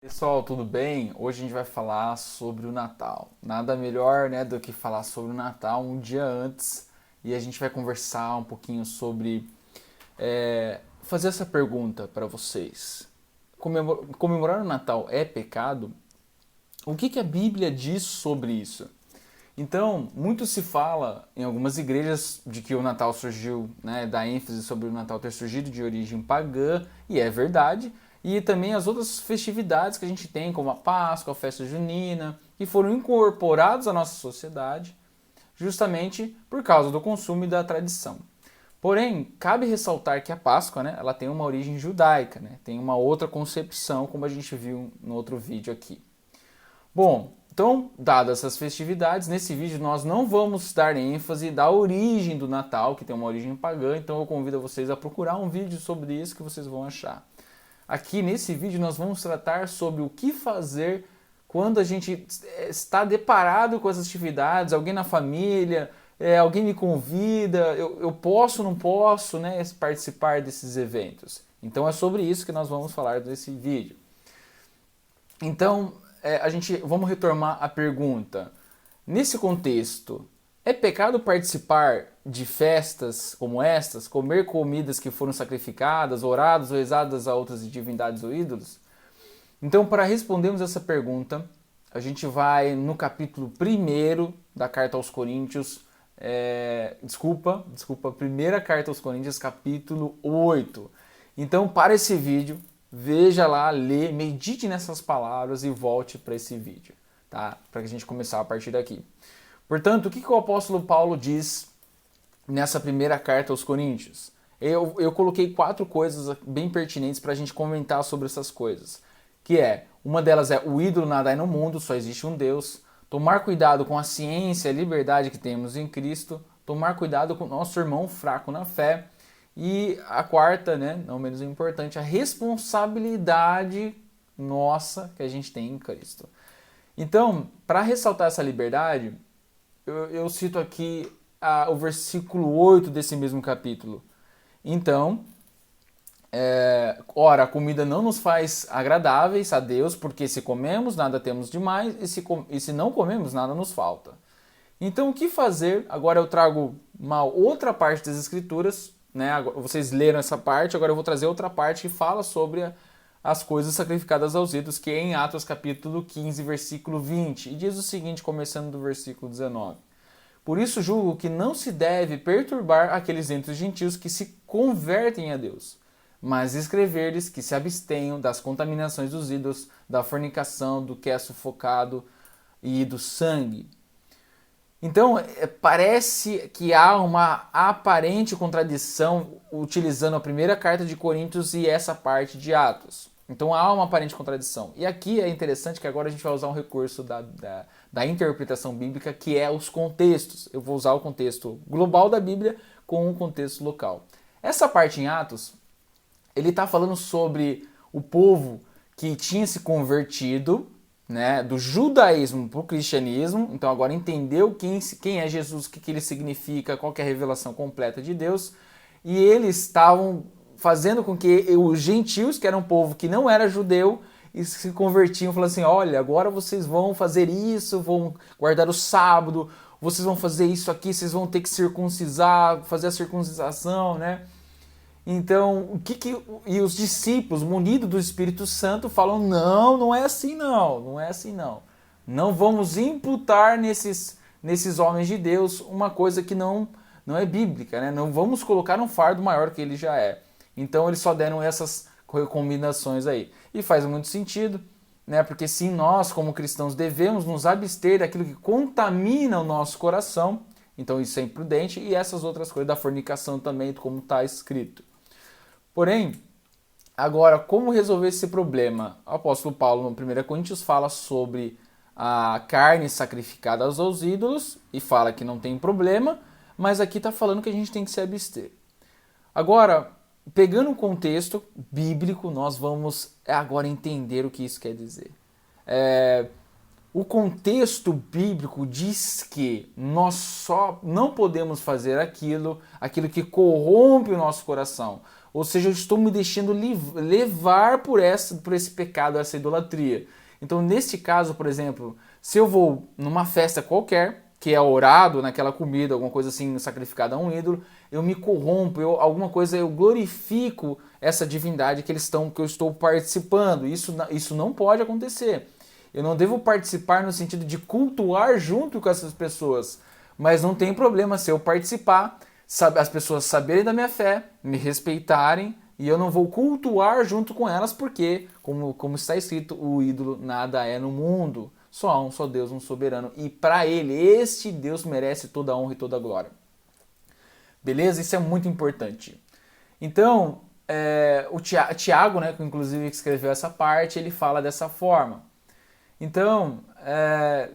Pessoal, tudo bem? Hoje a gente vai falar sobre o Natal. Nada melhor, né, do que falar sobre o Natal um dia antes e a gente vai conversar um pouquinho sobre fazer essa pergunta para vocês. Comemorar o Natal é pecado? O que a Bíblia diz sobre isso? Então, muito se fala em algumas igrejas de que o Natal surgiu, né, dá ênfase sobre o Natal ter surgido de origem pagã, e é verdade, e também as outras festividades que a gente tem, como a Páscoa, a festa junina, que foram incorporados à nossa sociedade, justamente por causa do consumo e da tradição. Porém, cabe ressaltar que a Páscoa, né, ela tem uma origem judaica, né, tem uma outra concepção, como a gente viu no outro vídeo aqui. Bom, então, dadas essas festividades, nesse vídeo nós não vamos dar ênfase da origem do Natal, que tem uma origem pagã, então eu convido vocês a procurar um vídeo sobre isso que vocês vão achar. Aqui nesse vídeo nós vamos tratar sobre o que fazer quando a gente está deparado com essas atividades, alguém na família, alguém me convida, eu posso ou não posso, né, participar desses eventos. Então é sobre isso que nós vamos falar nesse vídeo. Então, vamos retomar a pergunta. Nesse contexto, é pecado participar de festas como estas, comer comidas que foram sacrificadas, oradas ou rezadas a outras divindades ou ídolos? Então, para respondermos essa pergunta, a gente vai no capítulo 1 da Carta aos Coríntios, primeira Carta aos Coríntios, capítulo 8. Então, para esse vídeo, veja lá, lê, medite nessas palavras e volte para esse vídeo, tá? Para a gente começar a partir daqui. Portanto, o que o apóstolo Paulo diz nessa primeira carta aos Coríntios? Eu coloquei 4 coisas bem pertinentes para a gente comentar sobre essas coisas. Uma delas é o ídolo nada é no mundo, só existe um Deus. Tomar cuidado com a ciência e a liberdade que temos em Cristo. Tomar cuidado com o nosso irmão fraco na fé. E a quarta, né, não menos importante, a responsabilidade nossa que a gente tem em Cristo. Então, para ressaltar essa liberdade, eu cito aqui o versículo 8 desse mesmo capítulo. Então, ora, a comida não nos faz agradáveis a Deus, porque se comemos, nada temos demais, e se não comemos, nada nos falta. Então, o que fazer? Agora eu trago uma outra parte das Escrituras, né? Vocês leram essa parte, agora eu vou trazer outra parte que fala sobre as coisas sacrificadas aos ídolos, que é em Atos capítulo 15, versículo 20. E diz o seguinte, começando do versículo 19. Por isso julgo que não se deve perturbar aqueles entre os gentios que se convertem a Deus, mas escrever-lhes que se abstenham das contaminações dos ídolos, da fornicação, do que é sufocado e do sangue. Então, parece que há uma aparente contradição utilizando a primeira carta de Coríntios e essa parte de Atos. Então, há uma aparente contradição. E aqui é interessante que agora a gente vai usar um recurso da interpretação bíblica, que é os contextos. Eu vou usar o contexto global da Bíblia com o contexto local. Essa parte em Atos, ele está falando sobre o povo que tinha se convertido, né, do judaísmo para o cristianismo. Então agora entendeu quem é Jesus, o que ele significa, qual que é a revelação completa de Deus. E eles estavam fazendo com que os gentios, que eram um povo que não era judeu, e se convertiam, falando assim, olha, agora vocês vão fazer isso, vão guardar o sábado, vocês vão fazer isso aqui, vocês vão ter que circuncisar, fazer a circuncisação, né? Então, e os discípulos, munidos do Espírito Santo, falam, não é assim não é assim não. Não vamos imputar nesses homens de Deus uma coisa que não é bíblica, né? Não vamos colocar um fardo maior que ele já é. Então, eles só deram essas recomendações aí. E faz muito sentido, né? Porque sim, nós como cristãos devemos nos abster daquilo que contamina o nosso coração. Então, isso é imprudente. E essas outras coisas da fornicação também, como está escrito. Porém, agora, como resolver esse problema? O apóstolo Paulo, no 1 Coríntios, fala sobre a carne sacrificada aos ídolos e fala que não tem problema, mas aqui está falando que a gente tem que se abster. Agora, pegando o contexto bíblico, nós vamos agora entender o que isso quer dizer. O contexto bíblico diz que nós só não podemos fazer aquilo que corrompe o nosso coração. Ou seja, eu estou me deixando levar por esse pecado, essa idolatria. Então, neste caso, por exemplo, se eu vou numa festa qualquer, que é orado naquela comida, alguma coisa assim sacrificada a um ídolo, eu me corrompo, eu glorifico essa divindade que eu estou participando. Isso não pode acontecer. Eu não devo participar no sentido de cultuar junto com essas pessoas, mas não tem problema se eu participar, as pessoas saberem da minha fé, me respeitarem, e eu não vou cultuar junto com elas, porque, como está escrito, o ídolo nada é no mundo. Só há um só Deus, um soberano. E para ele, este Deus merece toda a honra e toda a glória. Beleza? Isso é muito importante. Então, o Tiago, né, que inclusive escreveu essa parte, ele fala dessa forma. Então,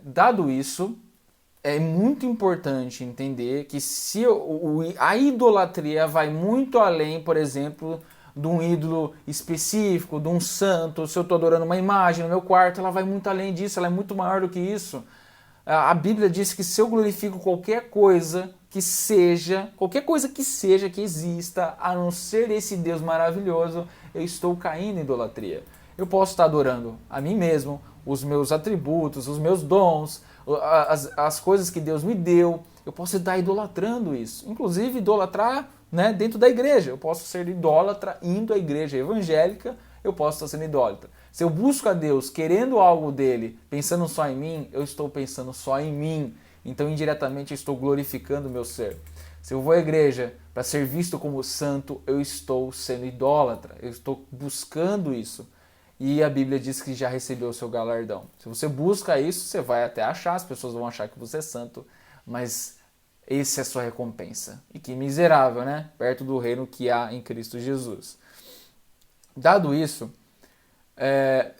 dado isso, é muito importante entender que se a idolatria vai muito além, por exemplo, de um ídolo específico, de um santo, se eu estou adorando uma imagem no meu quarto, ela vai muito além disso, ela é muito maior do que isso. A Bíblia diz que se eu glorifico qualquer coisa que seja, que exista, a não ser esse Deus maravilhoso, eu estou caindo em idolatria. Eu posso estar adorando a mim mesmo, os meus atributos, os meus dons, as coisas que Deus me deu, eu posso estar idolatrando isso. Inclusive idolatrar, né, dentro da igreja. Eu posso ser idólatra indo à igreja evangélica, eu posso estar sendo idólatra. Se eu busco a Deus querendo algo dele, pensando só em mim, eu estou pensando só em mim. Então indiretamente eu estou glorificando o meu ser. Se eu vou à igreja para ser visto como santo, eu estou sendo idólatra. Eu estou buscando isso. E a Bíblia diz que já recebeu o seu galardão. Se você busca isso, você vai até achar, as pessoas vão achar que você é santo, mas essa é a sua recompensa. E que miserável, né? Perto do reino que há em Cristo Jesus. Dado isso,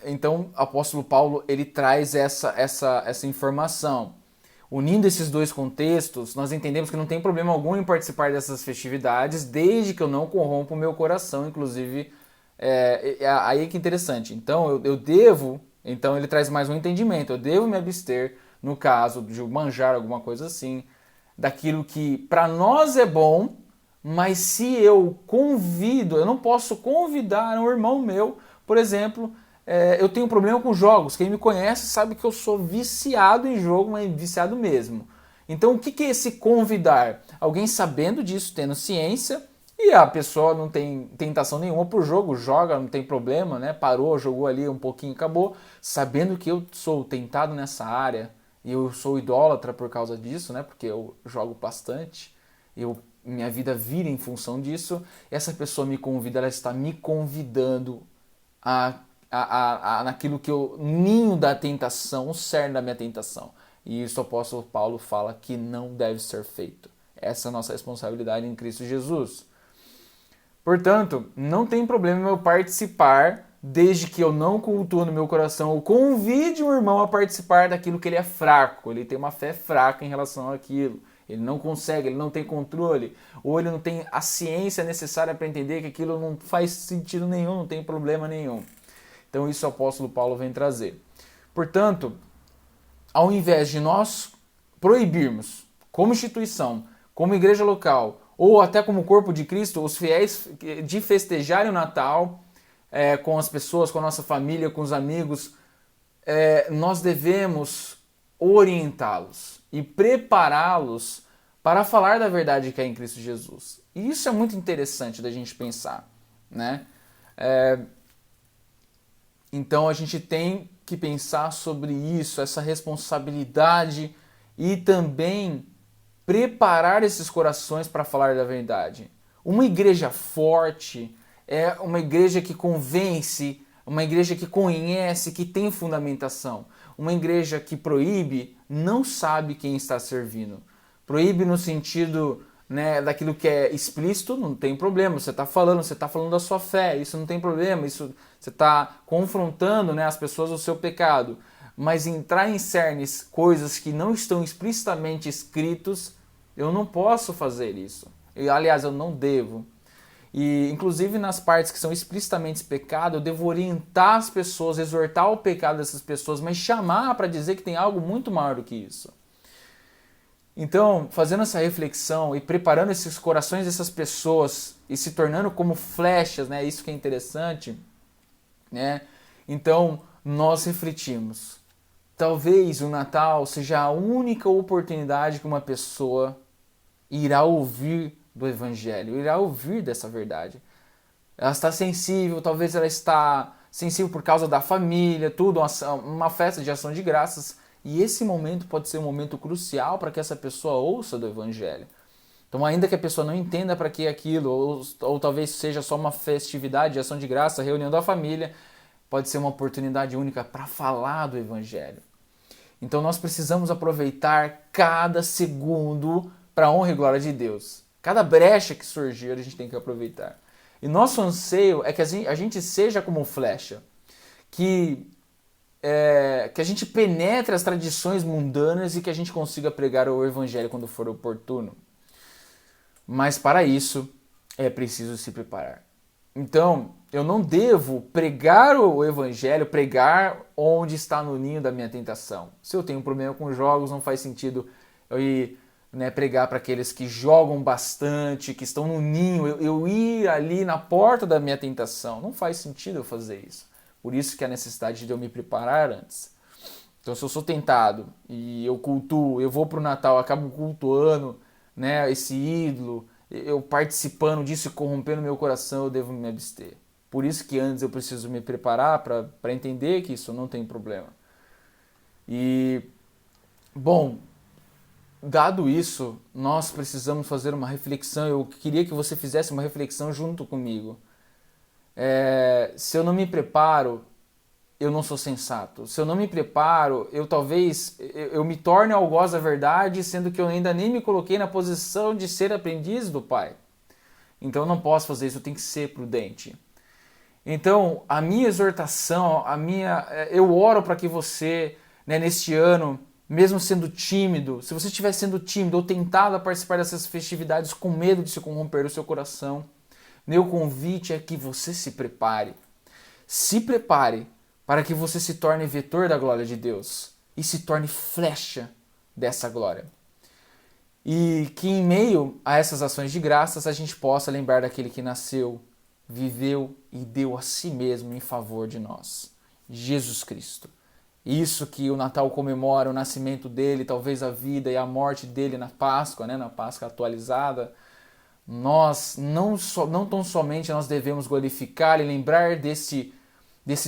então o apóstolo Paulo ele traz essa informação. Unindo esses dois contextos, nós entendemos que não tem problema algum em participar dessas festividades, desde que eu não corrompa o meu coração, inclusive. Aí que interessante. Então então ele traz mais um entendimento. Eu devo me abster, no caso de manjar alguma coisa assim, daquilo que para nós é bom, mas se eu não posso convidar um irmão meu, por exemplo, eu tenho um problema com jogos. Quem me conhece sabe que eu sou viciado em jogo, mas viciado mesmo. Então o que é esse convidar? Alguém sabendo disso, tendo ciência. E a pessoa não tem tentação nenhuma por jogo, joga, não tem problema, né? Parou, jogou ali um pouquinho, acabou, sabendo que eu sou tentado nessa área e eu sou idólatra por causa disso, né? Porque eu jogo bastante, minha vida vira em função disso. Essa pessoa me convida, ela está me convidando naquilo que eu ninho da tentação, o cerne da minha tentação. E isso o apóstolo Paulo fala que não deve ser feito. Essa é a nossa responsabilidade em Cristo Jesus. Portanto, não tem problema eu participar, desde que eu não cultue no meu coração ou convide um irmão a participar daquilo que ele é fraco. Ele tem uma fé fraca em relação àquilo. Ele não consegue, ele não tem controle, ou ele não tem a ciência necessária para entender que aquilo não faz sentido nenhum, não tem problema nenhum. Então isso o apóstolo Paulo vem trazer. Portanto, ao invés de nós proibirmos, como instituição, como igreja local, ou até como corpo de Cristo, os fiéis de festejarem o Natal com as pessoas, com a nossa família, com os amigos, nós devemos orientá-los e prepará-los para falar da verdade que é em Cristo Jesus. E isso é muito interessante da gente pensar, né? Então a gente tem que pensar sobre isso, essa responsabilidade e também preparar esses corações para falar da verdade. Uma igreja forte é uma igreja que convence, uma igreja que conhece, que tem fundamentação. Uma igreja que proíbe não sabe quem está servindo. Proíbe no sentido, né, daquilo que é explícito, não tem problema. Você está falando da sua fé, isso não tem problema. Isso, você está confrontando, né, as pessoas ao seu pecado. Mas entrar em cernes coisas que não estão explicitamente escritos, eu não posso fazer isso. Aliás, eu não devo. E, inclusive, nas partes que são explicitamente pecado, eu devo orientar as pessoas, exortar o pecado dessas pessoas, mas chamar para dizer que tem algo muito maior do que isso. Então, fazendo essa reflexão e preparando esses corações dessas pessoas e se tornando como flechas, né? Isso que é interessante, né? Então, nós refletimos. Talvez o Natal seja a única oportunidade que uma pessoa irá ouvir do Evangelho, irá ouvir dessa verdade. Ela está sensível, talvez ela está sensível por causa da família, tudo, uma festa de ação de graças. E esse momento pode ser um momento crucial para que essa pessoa ouça do Evangelho. Então, ainda que a pessoa não entenda para que aquilo, ou talvez seja só uma festividade de ação de graça, reunião da família, pode ser uma oportunidade única para falar do Evangelho. Então, nós precisamos aproveitar cada segundo para a honra e glória de Deus. Cada brecha que surgir, a gente tem que aproveitar. E nosso anseio é que a gente seja como flecha, que a gente penetre as tradições mundanas e que a gente consiga pregar o Evangelho quando for oportuno. Mas para isso é preciso se preparar. Então, eu não devo pregar o Evangelho, pregar onde está no ninho da minha tentação. Se eu tenho um problema com jogos, não faz sentido eu ir, né, pregar para aqueles que jogam bastante, que estão no ninho, eu ir ali na porta da minha tentação. Não faz sentido eu fazer isso. Por isso que a necessidade de eu me preparar antes. Então, se eu sou tentado e eu cultuo, eu vou para o Natal, acabo cultuando, né, esse ídolo, eu participando disso e corrompendo meu coração, eu devo me abster. Por isso que antes eu preciso me preparar para entender que isso não tem problema. E, bom, dado isso, nós precisamos fazer uma reflexão. Eu queria que você fizesse uma reflexão junto comigo. Se eu não me preparo, eu não sou sensato. Se eu não me preparo, eu me torne algoz da verdade, sendo que eu ainda nem me coloquei na posição de ser aprendiz do Pai. Então eu não posso fazer isso, eu tenho que ser prudente. Então, a minha exortação, eu oro para que você, né, neste ano, mesmo sendo tímido, se você estiver sendo tímido ou tentado a participar dessas festividades com medo de se corromper o seu coração, meu convite é que você se prepare. Se prepare para que você se torne vetor da glória de Deus e se torne flecha dessa glória. E que em meio a essas ações de graças a gente possa lembrar daquele que nasceu, viveu e deu a si mesmo em favor de nós, Jesus Cristo. Isso que o Natal comemora, o nascimento dele, talvez a vida e a morte dele na Páscoa, né, na Páscoa atualizada. Nós não tão somente nós devemos glorificar e lembrar desse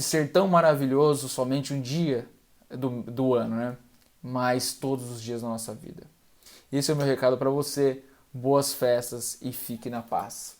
ser tão maravilhoso somente um dia do ano, né? Mas todos os dias da nossa vida. Esse é o meu recado para você. Boas festas e fique na paz.